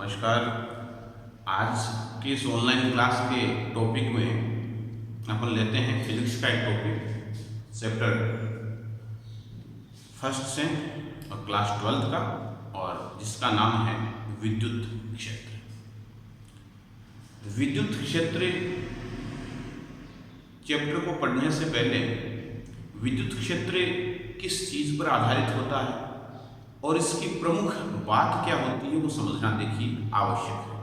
नमस्कार। आज की इस ऑनलाइन क्लास के टॉपिक में अपन लेते हैं फिजिक्स का एक टॉपिक चैप्टर फर्स्ट से और क्लास 12th का, और जिसका नाम है विद्युत क्षेत्र। विद्युत क्षेत्र चैप्टर को पढ़ने से पहले विद्युत क्षेत्र किस चीज़ पर आधारित होता है और इसकी प्रमुख बात क्या होती है वो समझना देखिए आवश्यक है।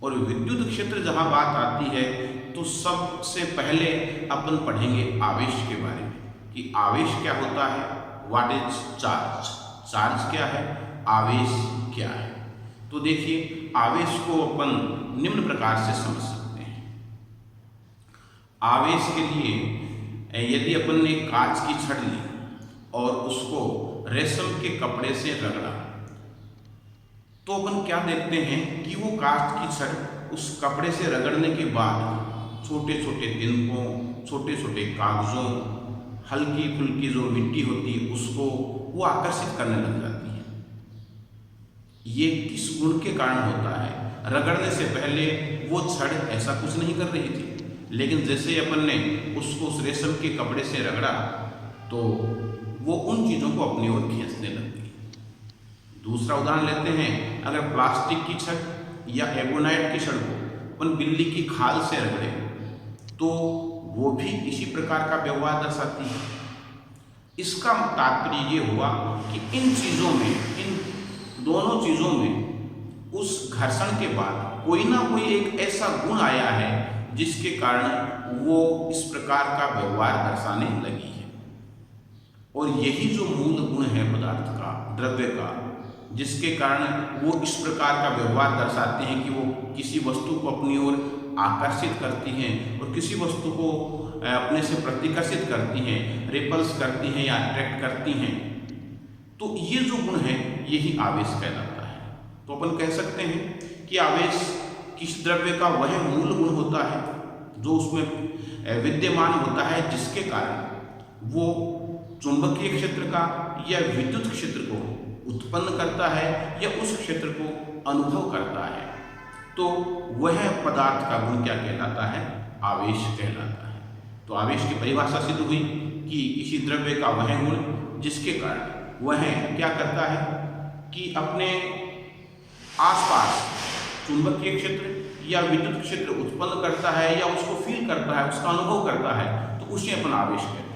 और विद्युत क्षेत्र जहाँ बात आती है तो सबसे पहले अपन पढ़ेंगे आवेश के बारे में कि आवेश क्या होता है, व्हाट इज चार्ज, चार्ज क्या है, आवेश क्या है। तो देखिए आवेश को अपन निम्न प्रकार से समझ सकते हैं। आवेश के लिए यदि अपन ने कांच की छड़ ली और उसको रेशम के कपड़े से रगड़ा तो अपन क्या देखते हैं कि वो कांच की छड़ उस कपड़े से रगड़ने के बाद छोटे छोटे तिनकों, छोटे छोटे कागजों, हल्की फुल्की जो मिट्टी होती है उसको वो आकर्षित करने लग जाती है। ये किस गुण के कारण होता है? रगड़ने से पहले वो छड़ ऐसा कुछ नहीं कर रही थी, लेकिन जैसे अपन ने उसको उस रेशम के कपड़े से रगड़ा तो वो उन चीज़ों को अपनी ओर खींचने लगती है। दूसरा उदाहरण लेते हैं, अगर प्लास्टिक की छड़ या एबोनाइट की छड़ को अपन बिल्ली की खाल से रगड़े तो वो भी इसी प्रकार का व्यवहार दर्शाती है। इसका तात्पर्य ये हुआ कि इन चीज़ों में, इन दोनों चीज़ों में उस घर्षण के बाद कोई ना कोई एक ऐसा गुण आया है जिसके कारण वो इस प्रकार का व्यवहार दर्शाने लगी है। और यही जो मूल गुण है पदार्थ का, द्रव्य का, जिसके कारण वो इस प्रकार का व्यवहार दर्शाते हैं कि वो किसी वस्तु को अपनी ओर आकर्षित करती हैं और किसी वस्तु को अपने से प्रतिकर्षित करती हैं, रिपल्स करती हैं या अट्रैक्ट करती हैं। तो ये जो गुण है यही आवेश कहलाता है। तो अपन कह सकते हैं कि आवेश किस द्रव्य का वह मूल गुण होता है जो उसमें विद्यमान होता है, जिसके कारण वो चुंबकीय क्षेत्र का या विद्युत क्षेत्र को उत्पन्न करता है या उस क्षेत्र को अनुभव करता है। तो वह पदार्थ का गुण क्या कहलाता है? आवेश कहलाता है। तो आवेश की परिभाषा सिद्ध हुई कि किसी द्रव्य का वह गुण जिसके कारण वह क्या करता है कि अपने आसपास चुंबकीय क्षेत्र या विद्युत क्षेत्र उत्पन्न करता है या उसको फील करता है, उसका अनुभव करता है, तो उसे अपन आवेश कहते हैं।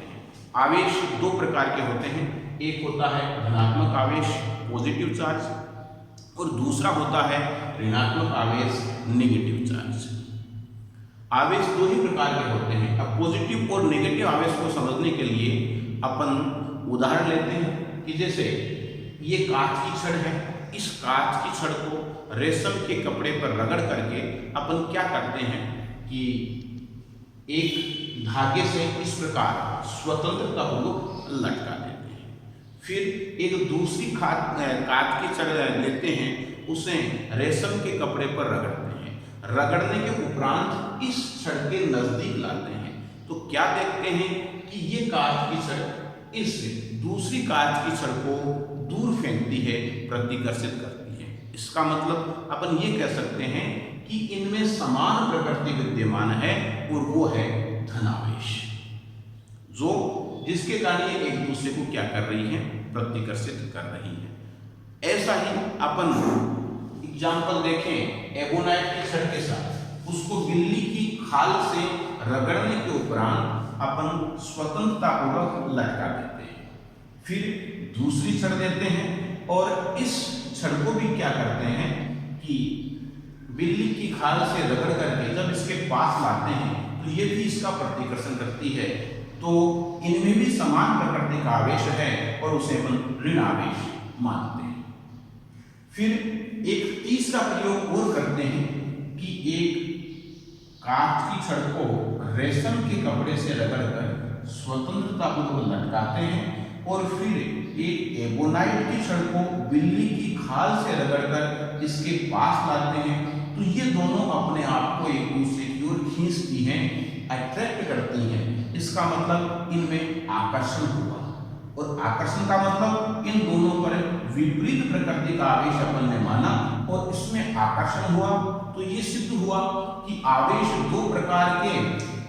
आवेश दो प्रकार के होते हैं, एक होता है धनात्मक आवेश, पॉजिटिव चार्ज, और दूसरा होता है ऋणात्मक आवेश, नेगेटिव चार्ज। आवेश दो ही प्रकार के होते हैं। अब पॉजिटिव और नेगेटिव आवेश को समझने के लिए अपन उदाहरण लेते हैं कि जैसे ये कांच की छड़ है, इस कांच की छड़ को रेशम के कपड़े पर रगड़ करके अपन क्या करते हैं कि एक धागे से इस प्रकार स्वतंत्रता पूर्वक लटका देते हैं। फिर एक दूसरी कांच की छड़ लेते हैं, उसे रेशम के कपड़े पर रगड़ते हैं। रगड़ने के उपरांत इस छड़ के नजदीक लाते हैं तो क्या देखते हैं कि ये कांच की छड़ इस दूसरी कांच की छड़ को दूर फेंकती है, प्रतिकर्षित करती है। इसका मतलब अपन ये कह सकते हैं कि इनमें समान प्रकृति विद्यमान है और वो है धनावेश, जो जिसके कारण ये एक दूसरे को क्या कर रही है? प्रतिकर्षित कर रही है। ऐसा ही अपन एग्जाम्पल देखें एबोनाइट की छड़ के साथ, उसको बिल्ली की खाल से रगड़ने के उपरांत अपन स्वतंत्रता पूर्वक लटका देते हैं। फिर दूसरी छड़ देते हैं और इस छड़ को भी क्या करते हैं कि बिल्ली की खाल से रगड़ करके जब इसके पास लाते हैं तो ये भी इसका प्रतिकर्षण करती है। तो इनमें भी समान प्रकृति का आवेश है और उसे हम ऋण आवेश मानते हैं। फिर एक तीसरा प्रयोग और करते हैं कि एक कांच की छड़ को रेशम के कपड़े से रगड़कर स्वतंत्रता पूर्वक लटकाते हैं और फिर एक एबोनाइट की छड़ को बिल्ली की खाल से रगड़कर इसके पास लाते हैं। तो ये दोनों अपने आप को एक दूसरे की ओर खींचती हैं, अट्रैक्ट करती हैं। इसका मतलब इनमें आकर्षण हुआ और आकर्षण का मतलब इन दोनों पर विपरीत प्रकृति का आवेश अपन ने माना और इसमें आकर्षण हुआ, तो ये सिद्ध हुआ कि आवेश दो प्रकार के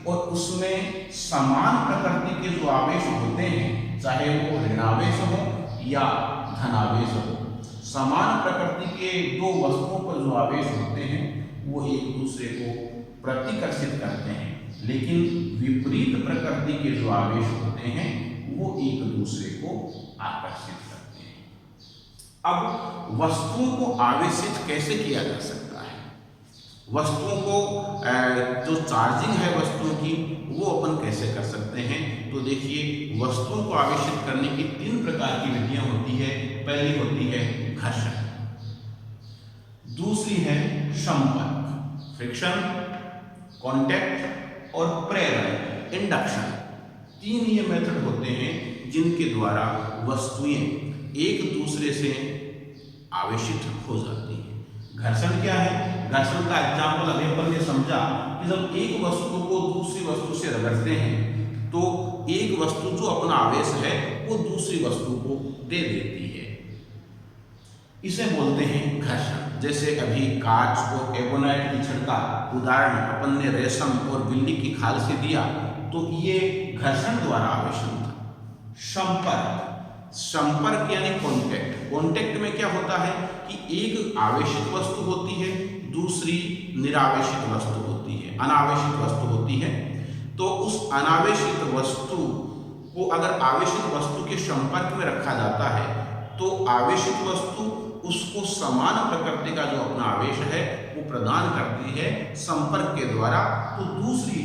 और उसमें समान प्रकृति के जो आवेश होते हैं, चाहे वो ऋणावेश हो या धनावेश हो, समान प्रकृति के दो वस्तुओं पर जो आवेश होते हैं वो एक दूसरे को प्रतिकर्षित करते हैं, लेकिन विपरीत प्रकृति के जो आवेश होते हैं वो एक दूसरे को आकर्षित करते हैं। अब वस्तुओं को आवेशित कैसे किया जा सकता है? वस्तुओं को जो चार्जिंग है वस्तुओं की वो अपन कैसे कर सकते हैं? तो देखिए, वस्तुओं को आवेशित करने की 3 प्रकार की विधियां होती है। पहली होती है घर्षण, दूसरी है संपर्क, फ्रिक्शन, कांटेक्ट और प्रेरण, इंडक्शन। 3 ये मेथड होते हैं जिनके द्वारा वस्तुएं एक दूसरे से आवेशित हो जाती हैं। घर्षण क्या है? घर्षण का एग्जाम्पल अभी अपन ने समझा कि जब एक वस्तु को दूसरी वस्तु से रगड़ते हैं तो एक वस्तु जो अपना आवेश है वो दूसरी वस्तु को दे देती है, इसे बोलते हैं घर्षण। जैसे अभी कांच और एबोनाइट की छिड़का उदाहरण अपन ने रेशम और बिल्ली की खाल से दिया, तो ये घर्षण द्वारा आवेशन था। संपर्क, संपर्क यानी कांटेक्ट। कांटेक्ट में क्या होता है कि एक आवेशित वस्तु होती है, दूसरी निरावेशित वस्तु होती है, अनावेशित वस्तु होती है। तो उस अनावेशित वस्तु को अगर आवेशित वस्तु के संपर्क में रखा जाता है तो आवेशित वस्तु उसको समान प्रकृति का जो अपना आवेश है वो प्रदान करती है संपर्क के द्वारा। तो दूसरी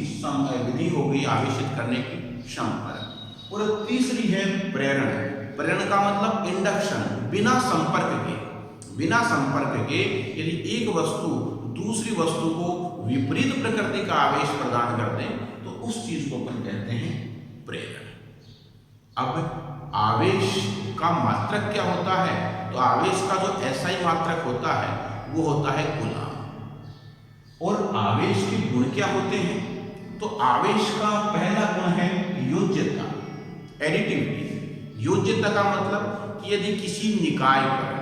विधि हो गई आवेशित करने की, संपर्क। और तीसरी है प्रेरण। प्रेरण का मतलब इंडक्शन, बिना संपर्क के। बिना संपर्क के यदि एक वस्तु दूसरी वस्तु को विपरीत प्रकृति का आवेश प्रदान कर दे तो उस चीज को अपन कहते हैं प्रेरण। अब आवेश का मात्रक क्या होता है? तो आवेश का जो एसआई मात्रक होता है वो होता है कूलम। और आवेश के गुण क्या होते हैं? तो आवेश का पहला गुण है योज्यता, एडिटिविटी। योज्यता का मतलब कि यदि किसी निकाय पर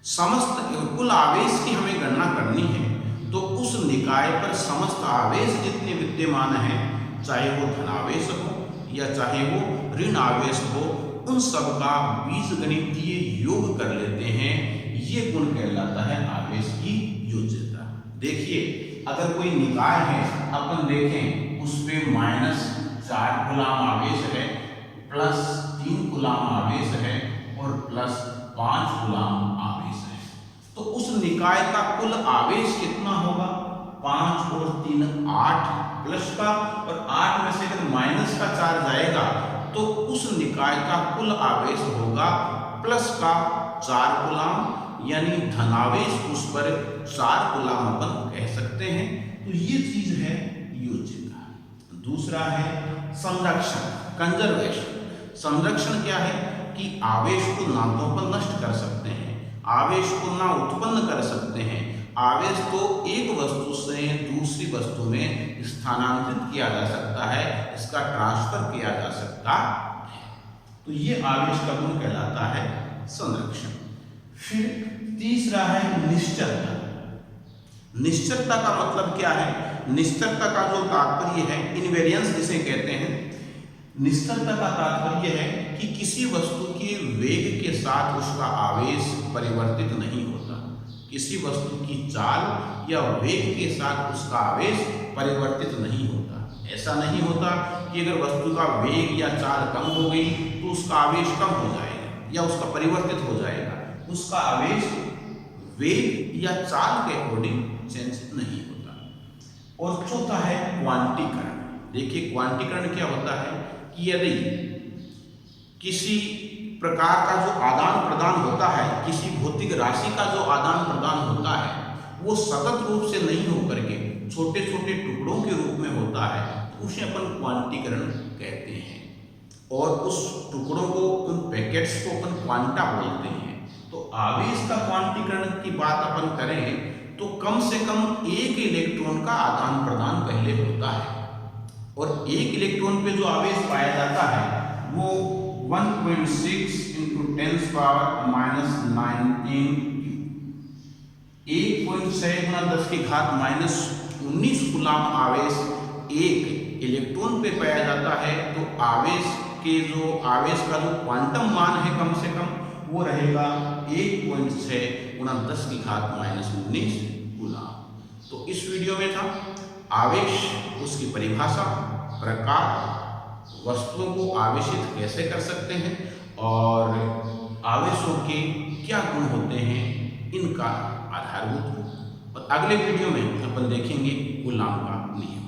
समस्त कुल आवेश की हमें गणना करनी है तो उस निकाय पर समस्त आवेश जितने विद्यमान हैं, चाहे वो धनावेश हो या चाहे वो ऋण आवेश हो, उन सब का बीजगणितीय योग कर लेते हैं। ये गुण कहलाता है आवेश की योज्यता। देखिए, अगर कोई निकाय है, अपन देखें उस पे -4 कूलाम आवेश है, +3 कूलाम आवेश है और +5 कूलाम आवेश है, तो उस निकाय का कुल आवेश कितना होगा? 5 और 3 8 प्लस का, और 8 में से अगर माइनस का 4 जाएगा तो उस निकाय का कुल आवेश होगा प्लस का 4 कूलाम, यानी धनावेश उस पर 4 कूलाम अपन कह सकते हैं। तो ये चीज है योज्यता। दूसरा है संरक्षण, कंजर्वेशन। संरक्षण क्या है कि आवेश को ना तो अपन नष्ट कर सकते हैं, आवेश को ना उत्पन्न कर सकते हैं। आवेश को एक वस्तु से दूसरी वस्तु में स्थानांतरित किया जा सकता है, इसका ट्रांसफर किया जा सकता है। तो ये आवेश का गुण कहलाता है संरक्षण। फिर तीसरा है निश्चलता। निश्चलता का मतलब क्या है? निश्चलता का जो तात्पर्य है, इनवेरियंस जिसे कहते हैं, निश्चलता का तात्पर्य है कि किसी वस्तु के वेग के साथ उसका आवेश परिवर्तित नहीं होता। किसी वस्तु की चाल या वेग के साथ उसका आवेश परिवर्तित नहीं होता। ऐसा नहीं होता कि अगर वस्तु का वेग या चाल कम हो गई तो उसका आवेश कम हो जाएगा या उसका परिवर्तित हो जाएगा। उसका आवेश वेग या चाल के अकॉर्डिंग चेंज नहीं होता। और चौथा है क्वांटीकरण। देखिए, क्वांटीकरण क्या होता है कि यदि किसी प्रकार का जो आदान प्रदान होता है, किसी भौतिक राशि का जो आदान प्रदान होता है, वो सतत रूप से नहीं होकर के छोटे छोटे टुकड़ों के रूप में होता है, तो उसे अपन क्वांटीकरण कहते हैं। और उस टुकड़ों को, उन पैकेट्स को अपन क्वांटा बोलते हैं। तो आवेश का क्वांटीकरण की बात अपन करें तो कम से कम 1 इलेक्ट्रॉन का आदान प्रदान पहले होता है, और 1 इलेक्ट्रॉन पे जो आवेश पाया जाता है वो 1.6 इंटू 10⁻⁻19 1.6 गुना 10 की घात -19 कूलम्ब आवेश एक इलेक्ट्रॉन पे पाया जाता है। तो आवेश का जो क्वांटम मान है कम से कम वो रहेगा 1.6 गुना 10 की घात -19 कूलम्ब। तो इस वीडियो में था आवेश, उसकी परिभाषा, प्रकार, वस्तुओं को आवेशित कैसे कर सकते हैं और आवेशों के क्या गुण होते हैं, इनका आधारभूत। और अगले वीडियो में अपन देखेंगे कूलम्ब का नियम।